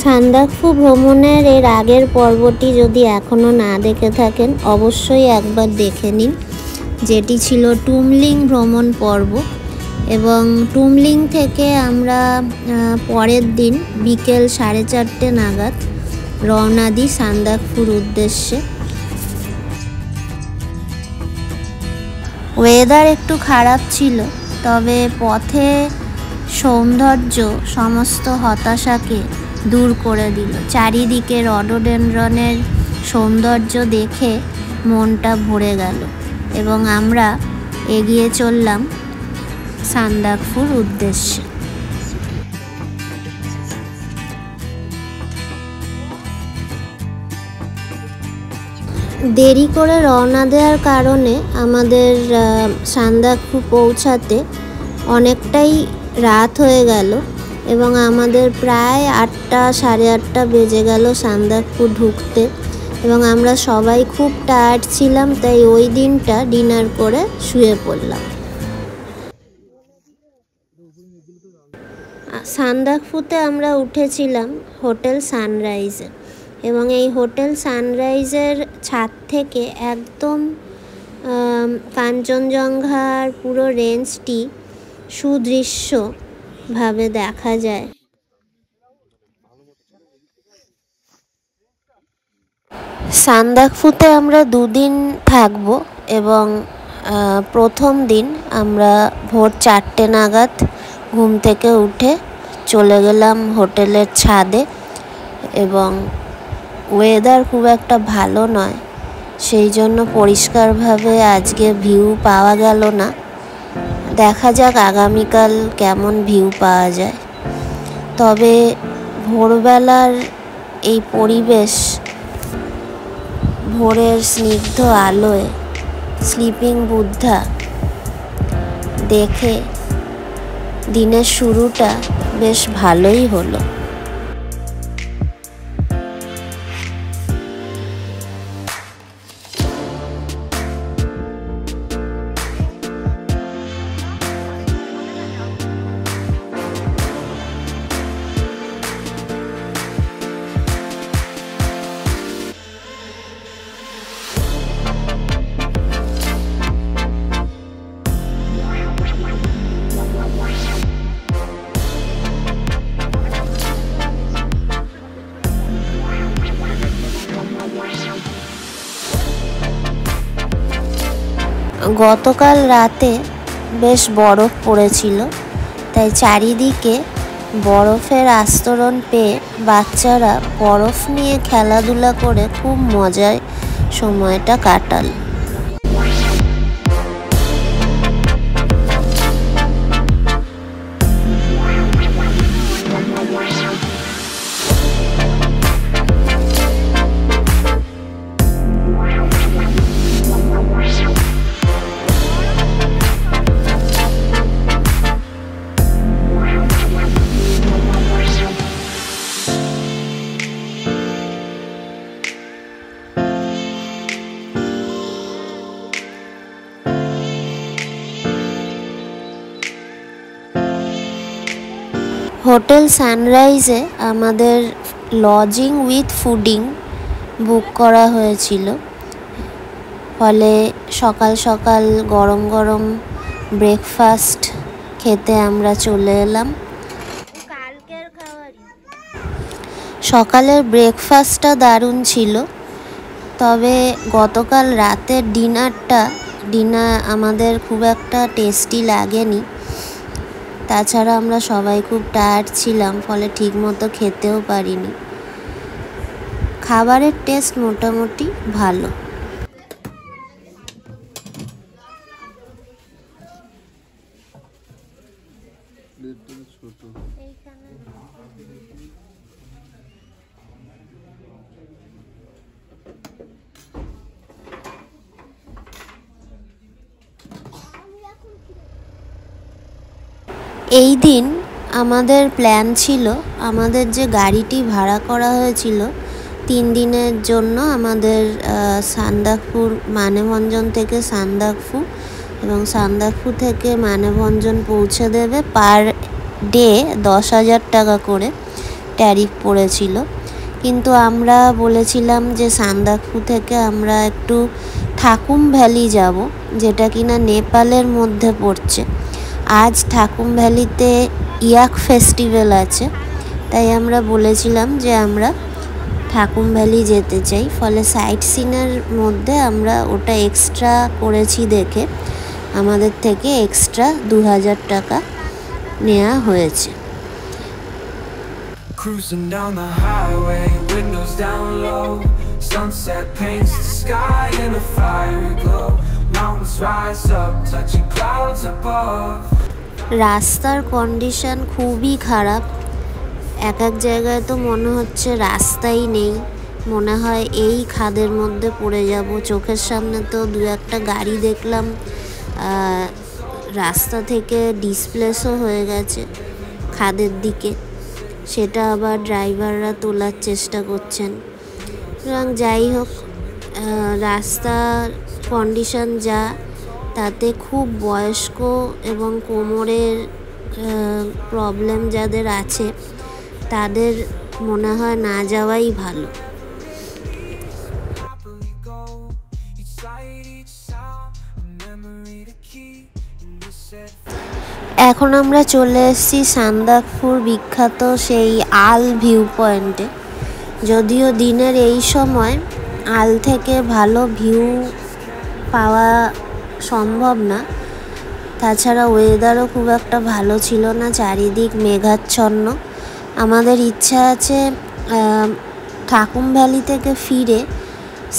সান্দাকফু ভ্রমণের এর আগের পর্বটি যদি এখনও না দেখে থাকেন অবশ্যই একবার দেখে নিন, যেটি ছিল টুমলিং ভ্রমণ পর্ব। এবং টুমলিং থেকে আমরা পরের দিন বিকেল 4:30 নাগাদ রওনা দিই সান্দাকফুর উদ্দেশ্যে। ওয়েদার একটু খারাপ ছিল, তবে পথে সৌন্দর্য সমস্ত হতাশাকে দূর করে দিল। চারিদিকে রডোডেনড্রনের সৌন্দর্য দেখে মনটা ভরে গেল এবং আমরা এগিয়ে চললাম সান্দাকফুর উদ্দেশ্যে। দেরি করে রওনা দেওয়ার কারণে আমাদের সান্দাকফু পৌঁছাতে অনেকটাই রাত হয়ে গেল এবং আমাদের প্রায় 8টা সাড়ে 8টা বেজে গেল সান্দাকফু ঢুকতে। এবং আমরা সবাই খুব টায়ার্ড ছিলাম, তাই ওই দিনটা ডিনার করে শুয়ে পড়লাম। সান্দাকফুতে আমরা উঠেছিলাম হোটেল সানরাইজে এবং এই হোটেল সানরাইজের ছাদ থেকে একদম কাঞ্চনজঙ্ঘার পুরো রেঞ্জটি সুদৃশ্যভাবে দেখা যায়। সান্দাকফুতে আমরা 2 দিন থাকব এবং প্রথম দিন আমরা ভোর 4টে নাগাদ ঘুম থেকে উঠে চলে গেলাম হোটেলের ছাদে। এবং ওয়েদার খুব একটা ভালো নয়, সেই জন্য পরিষ্কারভাবে আজকে ভিউ পাওয়া গেল না। দেখা যাক আগামীকাল কেমন ভিউ পাওয়া যায়। তবে ভোরবেলার এই পরিবেশ, ভোরের স্নিগ্ধ আলোয় স্লিপিং বুদ্ধা দেখে দিনের শুরুটা বেশ ভালোই হলো। গতকাল রাতে বেশ বরফ পড়েছিল, তাই চারিদিকে বরফের আস্তরণ পেয়ে বাচ্চারা বরফ নিয়ে খেলাধুলা করে খুব মজায় সময়টা কাটাল। হোটেল সানরাইজে আমাদের লজিং উইথ ফুডিং বুক করা হয়েছিল, ফলে সকাল সকাল গরম গরম ব্রেকফাস্ট খেতে আমরা চলে এলাম। সকালের ব্রেকফাস্টটা দারুণ ছিল, তবে গতকাল রাতের ডিনার আমাদের খুব একটা টেস্টি লাগেনি। তাছাড়া আমরা সবাই খুব টায়ার্ড ছিলাম, ফলে ঠিকমতো খেতেও পারিনি। খাবারের টেস্ট মোটামুটি ভালো। এই দিন আমাদের প্ল্যান ছিল, আমাদের যে গাড়িটি ভাড়া করা হয়েছিল 3 দিনের জন্য আমাদের সান্দাকফুর মানেভঞ্জন থেকে সান্দাকফু এবং সান্দাকফু থেকে মানেভঞ্জন পৌঁছে দেবে পার ডে 10,000 টাকা করে। ট্যারিফ পড়েছিল, কিন্তু আমরা বলেছিলাম যে সান্দাকফু থেকে আমরা একটু থাকুম ভ্যালি যাব, যেটা কিনা নেপালের মধ্যে পড়ছে। আজ থাকুম ভ্যালিতে ইয়াক ফেস্টিভ্যাল আছে, তাই আমরা বলেছিলাম যে আমরা থাকুম ভ্যালি যেতে চাই। ফলে সাইট সিনের মধ্যে আমরা ওটা এক্সট্রা করেছি দেখে আমাদের থেকে এক্সট্রা 2000 টাকা নেওয়া হয়েছে। Cruising down the highway, windows down low. Sunset paints the sky in a fiery glow. Mountains rise up, touching clouds above. রাস্তার কন্ডিশন খুবই খারাপ। এক এক জায়গায় তো মনে হচ্ছে রাস্তাই নেই, মনে হয় এই খাদের মধ্যে পড়ে যাব। চোখের সামনে তো দু একটা গাড়ি দেখলাম রাস্তা থেকে ডিসপ্লেসও হয়ে গেছে খাদের দিকে, সেটা আবার ড্রাইভাররা তোলার চেষ্টা করছেন। এবং যাই হোক, রাস্তার কন্ডিশন যা, তাতে খুব বয়স্ক এবং কোমরের প্রবলেম যাদের আছে তাদের মনে হয় না যাওয়াই ভালো। এখন আমরা চলে এসেছি সান্দাকফুর বিখ্যাত সেই আল ভিউ পয়েন্টে। যদিও দিনের এই সময় আল থেকে ভালো ভিউ পাওয়া সম্ভব না, তাছাড়া ওয়েদারও খুব একটা ভালো ছিল না, চারিদিক মেঘাচ্ছন্ন। আমাদের ইচ্ছা আছে থাকুম ভ্যালি থেকে ফিরে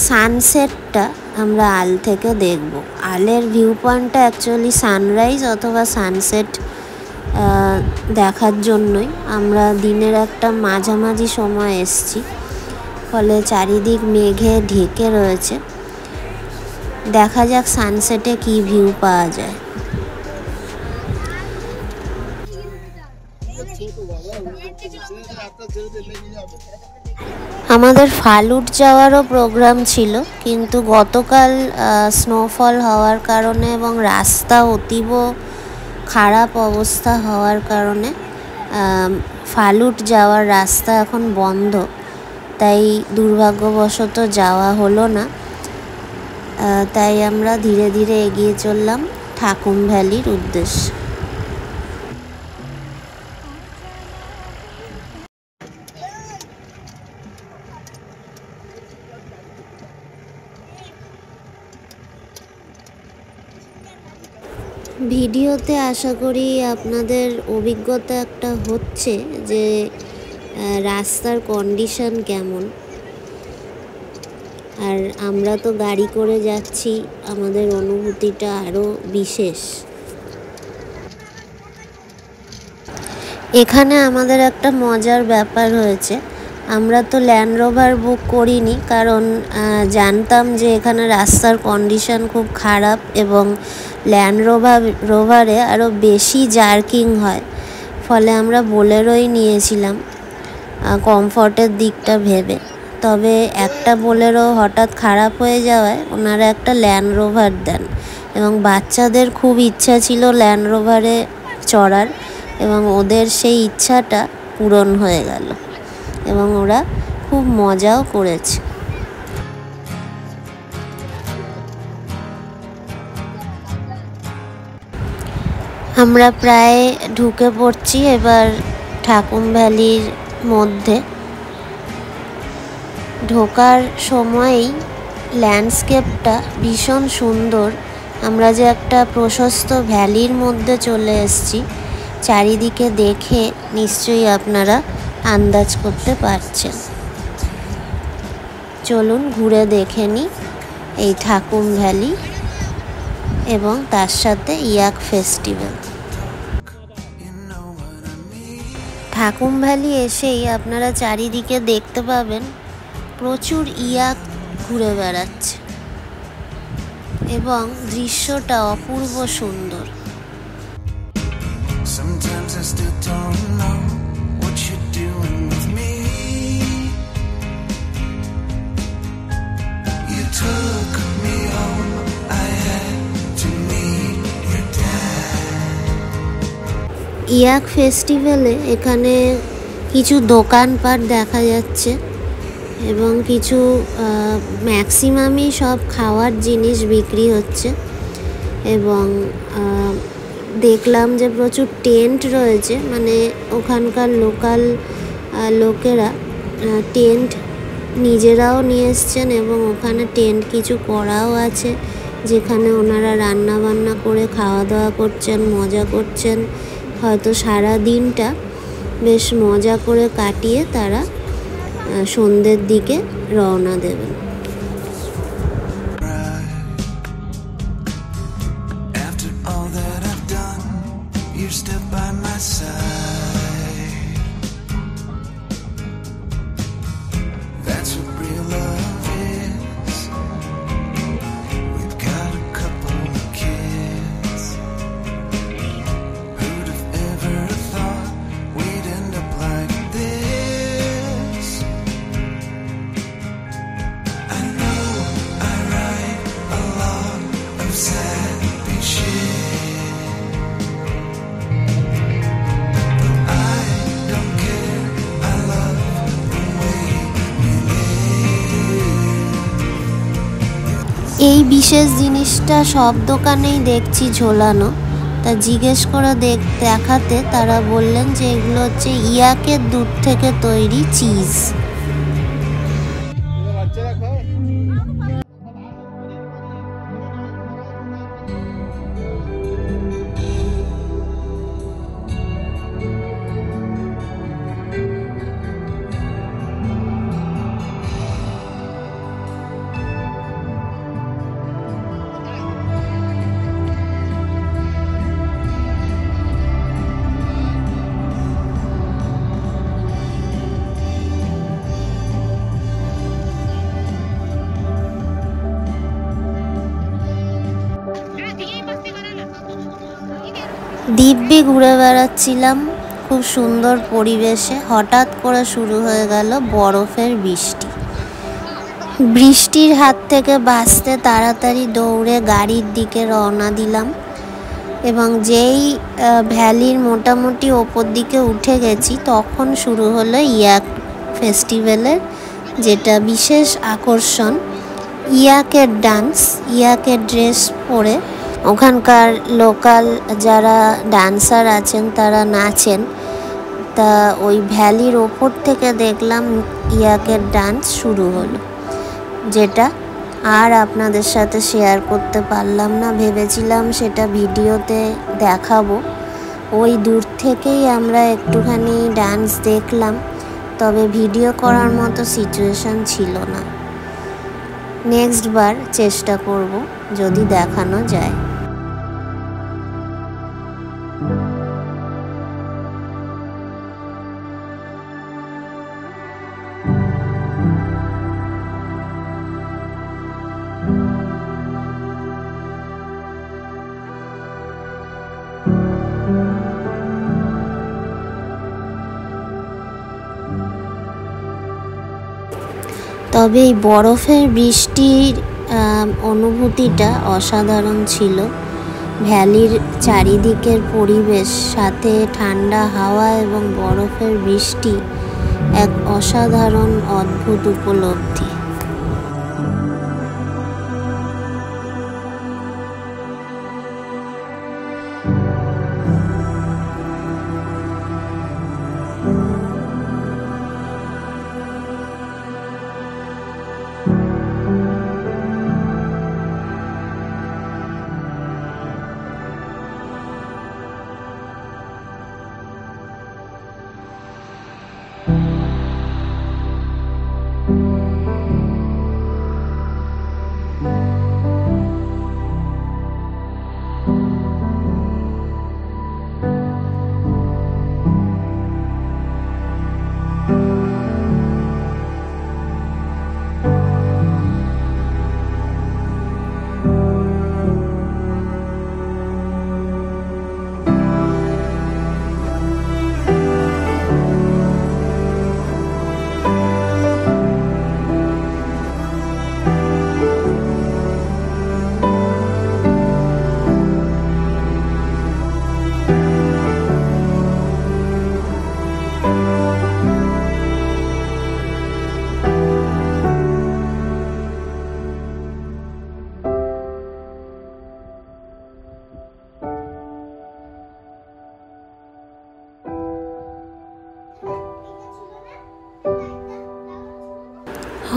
সানসেটটা আমরা আল থেকে দেখব। আলের ভিউ পয়েন্টটা অ্যাকচুয়ালি সানরাইজ অথবা সানসেট দেখার জন্যই আমরা দিনের একটা মাঝামাঝি সময় এসছি, ফলে চারিদিক মেঘে ঢেকে রয়েছে। দেখা যাক সানসেটে কি ভিউ পাওয়া যায়। আমাদের ফালুট যাওয়ারও প্রোগ্রাম ছিল, কিন্তু গতকাল স্নোফল হওয়ার কারণে এবং রাস্তা অতীব খারাপ অবস্থা হওয়ার কারণে ফালুট যাওয়ার রাস্তা এখন বন্ধ, তাই দুর্ভাগ্যবশত যাওয়া হলো না। তাই আমরা ধীরে ধীরে এগিয়ে চললাম থাকুম ভ্যালির উদ্দেশ্যে। ভিডিওতে আশা করি আপনাদের অভিজ্ঞতা একটা হচ্ছে যে রাস্তার কন্ডিশন কেমন। আর আমরা তো গাড়ি করে যাচ্ছি, আমাদের অনুভূতিটা আরও বিশেষ। এখানে আমাদের একটা মজার ব্যাপার হয়েছে, আমরা তো ল্যান্ড রোভার বুক করিনি, কারণ জানতাম যে এখানে রাস্তার কন্ডিশন খুব খারাপ এবং ল্যান্ড রোভারে আরও বেশি জার্কিং হয়। ফলে আমরা বোলেরোই নিয়েছিলাম কমফর্টের দিকটা ভেবে। তবে একটা বোলেরো হঠাৎ খারাপ হয়ে যাওয়ায় ওনারা একটা ল্যান্ড রোভার দেন, এবং বাচ্চাদের খুব ইচ্ছা ছিল ল্যান্ড রোভারে চড়ার, এবং ওদের সেই ইচ্ছাটা পূরণ হয়ে গেল এবং ওরা খুব মজাও করেছে। আমরা প্রায় ঢুকে পড়ছি এবার থাকুম ভ্যালির মধ্যে। ঢোকার সময়ই ল্যান্ডস্কেপটা ভীষণ সুন্দর। আমরা যে একটা প্রশস্ত ভ্যালির মধ্যে চলে এসেছি, চারিদিকে দেখে নিশ্চয়ই আপনারা আন্দাজ করতে পারছেন। চলুন ঘুরে দেখে নিই এই থাকুম ভ্যালি এবং তার সাথে ইয়াক ফেস্টিভ্যাল। থাকুম ভ্যালি এসেই আপনারা চারিদিকে দেখতে পাবেন প্রচুর ইয়াক ঘুরে বেড়াচ্ছে এবং দৃশ্যটা অপূর্ব সুন্দর। ইয়াক ফেস্টিভ্যালে এখানে কিছু দোকানপাট দেখা যাচ্ছে এবং কিছু ম্যাক্সিমামই সব খাওয়ার জিনিস বিক্রি হচ্ছে। এবং দেখলাম যে প্রচুর টেন্ট রয়েছে, মানে ওখানকার লোকাল লোকেরা টেন্ট নিজেরাও নিয়ে এসছেন এবং ওখানে টেন্ট কিছু করাও আছে, যেখানে ওনারা রান্না বান্না করে খাওয়া দাওয়া করছেন, মজা করছেন। হয়তো সারা দিনটা বেশ মজা করে কাটিয়ে তারা সন্ধ্যের দিকে রওনা দেবেন। এই বিশেষ জিনিসটা সব দোকানেই দেখছি ঝোলানো, তা জিজ্ঞেস করে দেখাতে তারা বললেন যে এগুলো হচ্ছে ইয়াকের দুধ থেকে তৈরি চিজ। দিব্যি ঘুরে বেড়াচ্ছিলাম খুব সুন্দর পরিবেশে, হঠাৎ করে শুরু হয়ে গেল বরফের বৃষ্টি। বৃষ্টির হাত থেকে বাঁচতে তাড়াতাড়ি দৌড়ে গাড়ির দিকে রওনা দিলাম এবং যেই ভ্যালির মোটামুটি ওপর দিকে উঠে গেছি তখন শুরু হলো ইয়াক ফেস্টিভ্যালের যেটা বিশেষ আকর্ষণ, ইয়াকের ডান্স। ইয়াকের ড্রেস পরে ওখানকার লোকাল যারা ডান্সার আছেন তারা নাচেন। তা ওই ভ্যালির ওপর থেকে দেখলাম ইয়াকের ডান্স শুরু হলো, যেটা আর আপনাদের সাথে শেয়ার করতে পারলাম না। ভেবেছিলাম সেটা ভিডিওতে দেখাবো। ওই দূর থেকেই আমরা একটুখানি ডান্স দেখলাম, তবে ভিডিও করার মতো সিচুয়েশন ছিল না। নেক্সট বার চেষ্টা করব যদি দেখানো যায়। তবে এই বরফের বৃষ্টির অনুভূতিটা অসাধারণ ছিল। ভ্যালির চারিদিকের পরিবেশ, সাথে ঠান্ডা হাওয়া এবং বরফের বৃষ্টি এক অসাধারণ অদ্ভুত উপলব্ধি।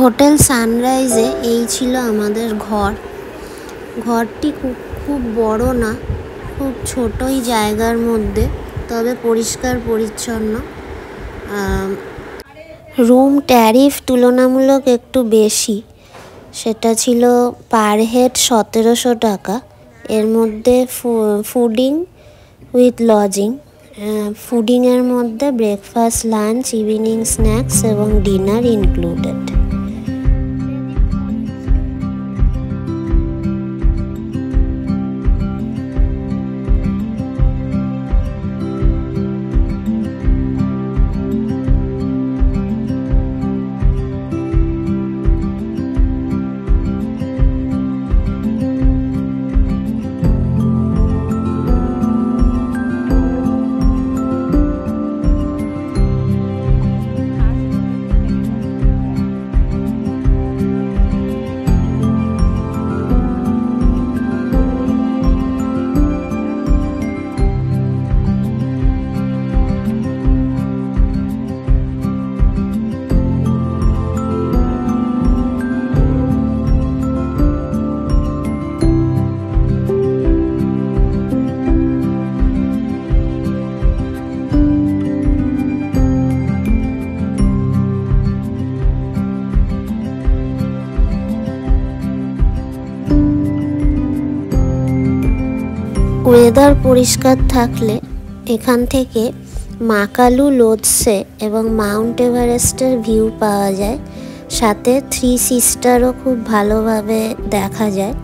হোটেল সানরাইজে এই ছিল আমাদের ঘর। ঘরটি খুব বড় না, খুব ছোটই জায়গার মধ্যে, তবে পরিষ্কার পরিচ্ছন্ন। রুম ট্যারিফ তুলনামূলক একটু বেশি, সেটা ছিল পার হেড 1700 টাকা। এর মধ্যে ফুডিং উইথ লজিং, ফুডিংয়ের মধ্যে ব্রেকফাস্ট, লাঞ্চ, ইভিনিং স্ন্যাক্স এবং ডিনার ইনক্লুডেড। ওয়েদার পরিষ্কার থাকলে এখান থেকে মাকালু লোদসে এবং মাউন্ট এভারেস্টের ভিউ পাওয়া যায়, সাথে 3 সিস্টারও খুব ভালোভাবে দেখা যায়।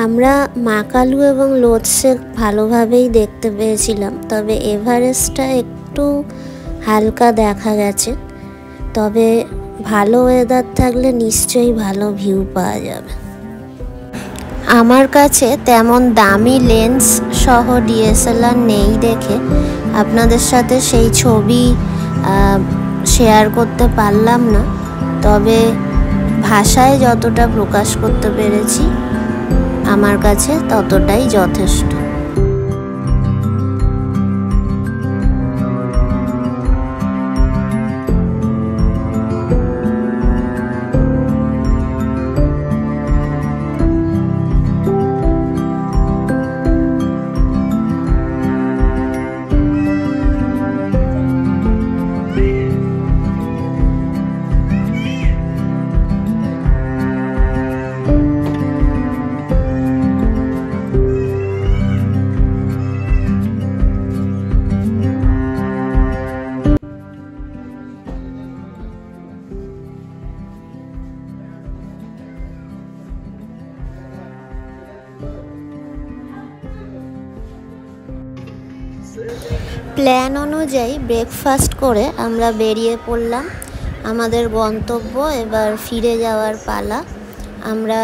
আমরা মাকালু এবং লোদসে ভালোভাবেই দেখতে পেয়েছিলাম, তবে এভারেস্টটা একটু হালকা দেখা গেছে। তবে ভালো ওয়েদার থাকলে নিশ্চয়ই ভালো ভিউ পাওয়া যাবে। আমার কাছে তেমন দামি লেন্স সহ ডিএসএলআর নেই দেখে আপনাদের সাথে সেই ছবি শেয়ার করতে পারলাম না, তবে ভাষায় যতটা প্রকাশ করতে পেরেছি আমার কাছে ততটাই যথেষ্ট। প্ল্যান অনুযায়ী ব্রেকফাস্ট করে আমরা বেরিয়ে পড়লাম আমাদের গন্তব্য। এবার ফিরে যাওয়ার পালা। আমরা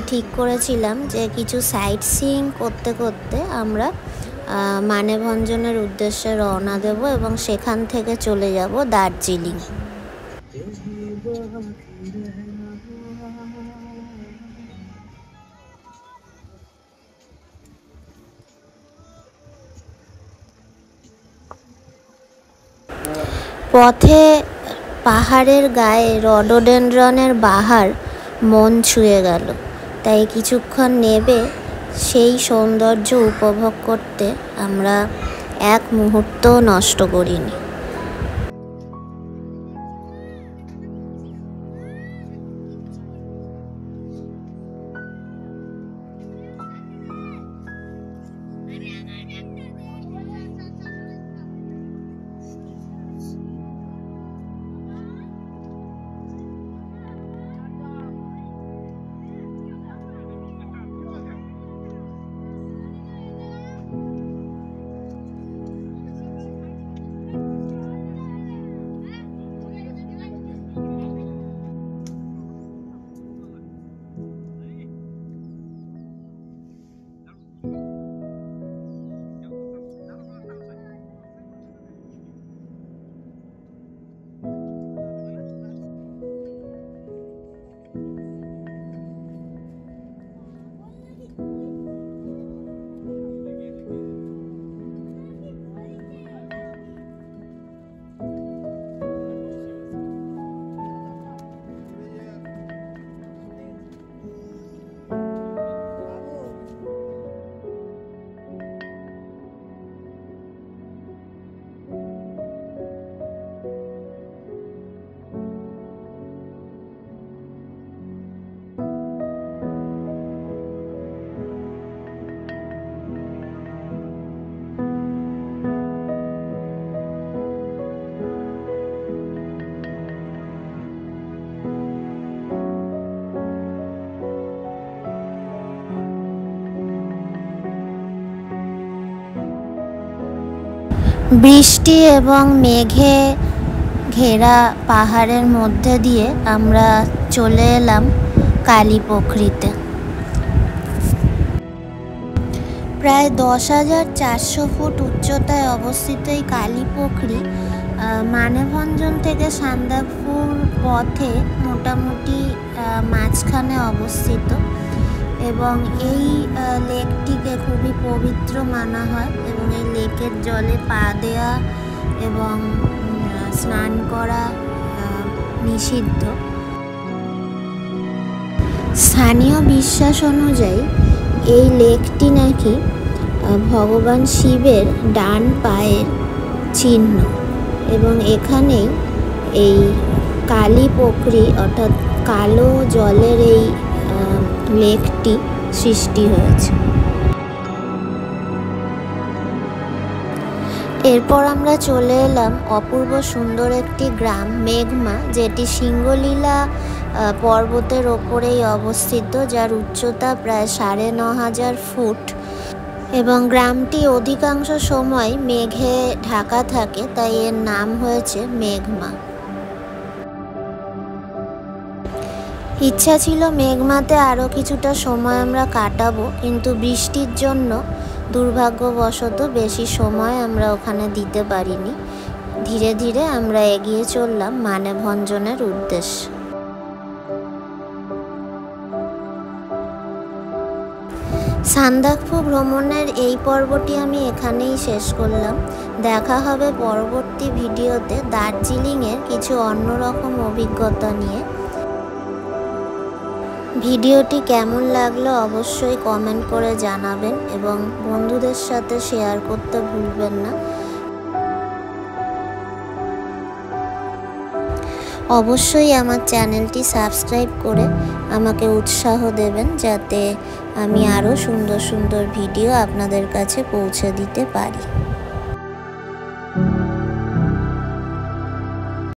ঠিক করেছিলাম যে কিছু সাইট সিইং করতে করতে আমরা মানেভঞ্জনের উদ্দেশ্যে রওনা দেব এবং সেখান থেকে চলে যাব দার্জিলিং। পথে পাহাড়ের গায়ে রডোডেনড্রনের বাহার মন ছুঁয়ে গেল, তাই কিছুক্ষণ নেবে সেই সৌন্দর্য উপভোগ করতে আমরা এক মুহূর্তও নষ্ট করিনি। বৃষ্টি এবং মেঘে ঘেরা পাহাড়ের মধ্যে দিয়ে আমরা চলে এলাম কালীপুখুরিতে। প্রায় 10,400 ফুট উচ্চতায় অবস্থিত এই কালীপুখুরি মানেভঞ্জন থেকে সান্দাকফু পথে মোটামুটি মাঝখানে অবস্থিত এবং এই লেকটিকে খুবই পবিত্র মানা হয় এবং এই লেকের জলে পা দেওয়া এবং স্নান করা নিষিদ্ধ। স্থানীয় বিশ্বাস অনুযায়ী এই লেকটি নাকি ভগবান শিবের ডান পায়ের চিহ্ন এবং এখানেই এই কালীপুখুরি অর্থাৎ কালো জলের এই লেকটি সৃষ্টি হয়েছে। এরপর আমরা চলে এলাম অপূর্ব সুন্দর একটি গ্রাম মেঘমা, যেটি সিংহলীলা পর্বতের ওপরেই অবস্থিত, যার উচ্চতা প্রায় 9,500 ফুট এবং গ্রামটি অধিকাংশ সময় মেঘে ঢাকা থাকে, তাই এর নাম হয়েছে মেঘমা। ইচ্ছা ছিল মেঘমাতে আরও কিছুটা সময় আমরা কাটাবো, কিন্তু বৃষ্টির জন্য দুর্ভাগ্যবশত বেশি সময় আমরা ওখানে দিতে পারিনি। ধীরে ধীরে আমরা এগিয়ে চললাম মানেভঞ্জনের উদ্দেশ্যে। সান্দাকফু ভ্রমণের এই পর্বটি আমি এখানেই শেষ করলাম। দেখা হবে পরবর্তী ভিডিওতে দার্জিলিংয়ের কিছু অন্যরকম অভিজ্ঞতা নিয়ে। ভিডিওটি কেমন লাগলো অবশ্যই কমেন্ট করে জানাবেন এবং বন্ধুদের সাথে শেয়ার করতে ভুলবেন না। অবশ্যই আমার চ্যানেলটি সাবস্ক্রাইব করে আমাকে উৎসাহ দেবেন, যাতে আমি আরও সুন্দর সুন্দর ভিডিও আপনাদের কাছে পৌঁছে দিতে পারি।